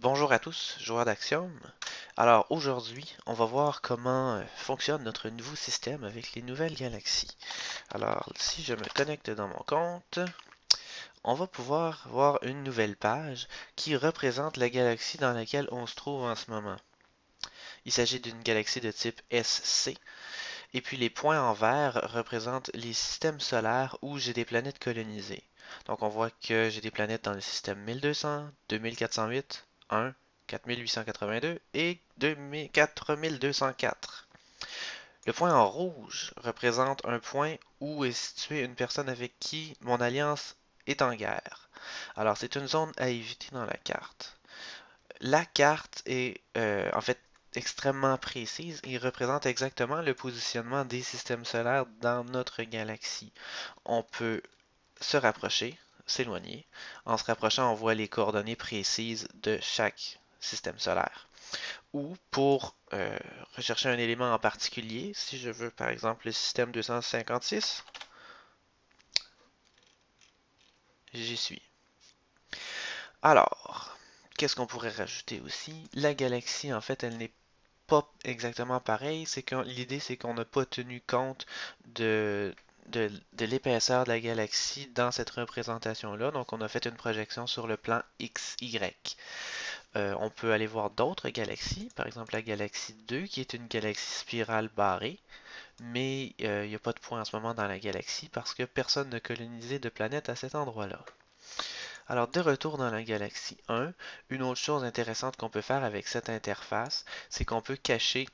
Bonjour à tous, joueurs d'Axiom. Alors aujourd'hui, on va voir comment fonctionne notre nouveau système avec les nouvelles galaxies. Alors si je me connecte dans mon compte, on va pouvoir voir une nouvelle page qui représente la galaxie dans laquelle on se trouve en ce moment. Il s'agit d'une galaxie de type SC, et puis les points en vert représentent les systèmes solaires où j'ai des planètes colonisées. Donc on voit que j'ai des planètes dans le système 1200, 2408, 1, 4882 et 4204. Le point en rouge représente un point où est située une personne avec qui mon alliance est en guerre. Alors c'est une zone à éviter dans la carte. La carte est en fait extrêmement précise et représente exactement le positionnement des systèmes solaires dans notre galaxie. On peut se rapprocher, s'éloigner. En se rapprochant, on voit les coordonnées précises de chaque système solaire. Ou pour rechercher un élément en particulier, si je veux par exemple le système 256, j'y suis. Alors, qu'est-ce qu'on pourrait rajouter aussi? La galaxie, en fait, elle n'est pas exactement pareille. C'est que l'idée, c'est qu'on n'a pas tenu compte de, de l'épaisseur de la galaxie dans cette représentation-là. Donc, on a fait une projection sur le plan XY. On peut aller voir d'autres galaxies, par exemple la galaxie 2, qui est une galaxie spirale barrée, mais il n'y a pas de point en ce moment dans la galaxie parce que personne n'a colonisé de planète à cet endroit-là. Alors, de retour dans la galaxie 1, une autre chose intéressante qu'on peut faire avec cette interface, c'est qu'on peut cacher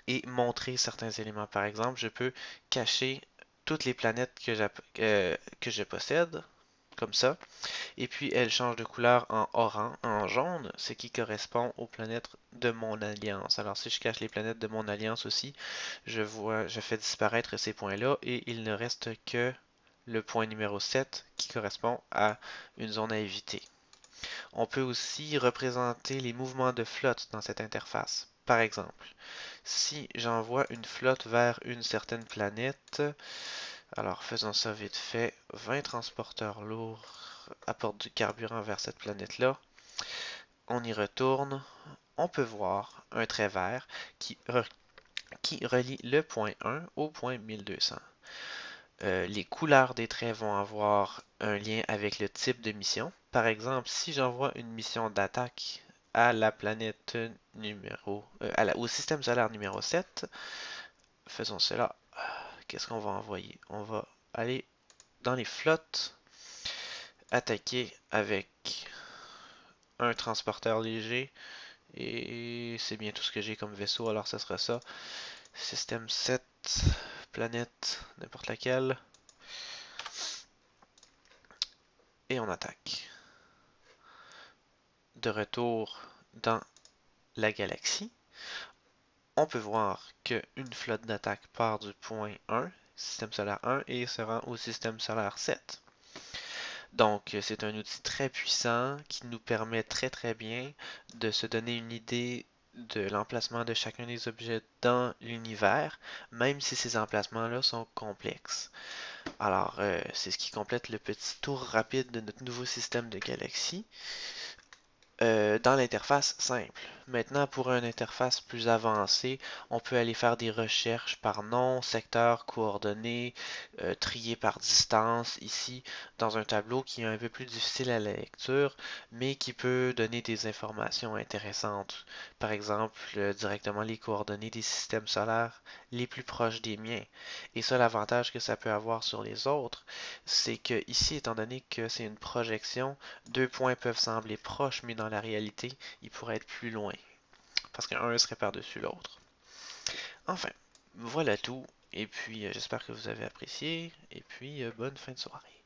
et montrer certains éléments. Par exemple, je peux cacher toutes les planètes que je possède, comme ça, et puis elle change de couleur en orange, en jaune, ce qui correspond aux planètes de mon alliance. Alors si je cache les planètes de mon alliance aussi, je fais disparaître ces points-là et il ne reste que le point numéro 7 qui correspond à une zone à éviter. On peut aussi représenter les mouvements de flotte dans cette interface. Par exemple, si j'envoie une flotte vers une certaine planète, alors faisons ça vite fait, 20 transporteurs lourds apportent du carburant vers cette planète-là. On y retourne, on peut voir un trait vert qui relie le point 1 au point 1200. Les couleurs des traits vont avoir un lien avec le type de mission. Par exemple, si j'envoie une mission d'attaque à la planète au système solaire numéro 7, faisons cela. Qu'est-ce qu'on va envoyer? On va aller dans les flottes, attaquer avec un transporteur léger, et c'est bien tout ce que j'ai comme vaisseau, alors ça sera ça. Système 7, planète, n'importe laquelle, et on attaque. De retour dans la galaxie, on peut voir qu'une flotte d'attaque part du point 1, système solaire 1, et se rend au système solaire 7. Donc, c'est un outil très puissant qui nous permet très bien de se donner une idée de l'emplacement de chacun des objets dans l'univers, même si ces emplacements-là sont complexes. Alors, c'est ce qui complète le petit tour rapide de notre nouveau système de galaxies dans l'interface simple. Maintenant, pour une interface plus avancée, on peut aller faire des recherches par nom, secteur, coordonnées, trier par distance ici dans un tableau qui est un peu plus difficile à la lecture, mais qui peut donner des informations intéressantes. Par exemple, directement les coordonnées des systèmes solaires les plus proches des miens. Et ça, l'avantage que ça peut avoir sur les autres, c'est que ici, étant donné que c'est une projection, deux points peuvent sembler proches, mais dans la réalité, ils pourraient être plus loin, parce qu'un serait par-dessus l'autre. Enfin, voilà tout, et puis j'espère que vous avez apprécié, et puis bonne fin de soirée.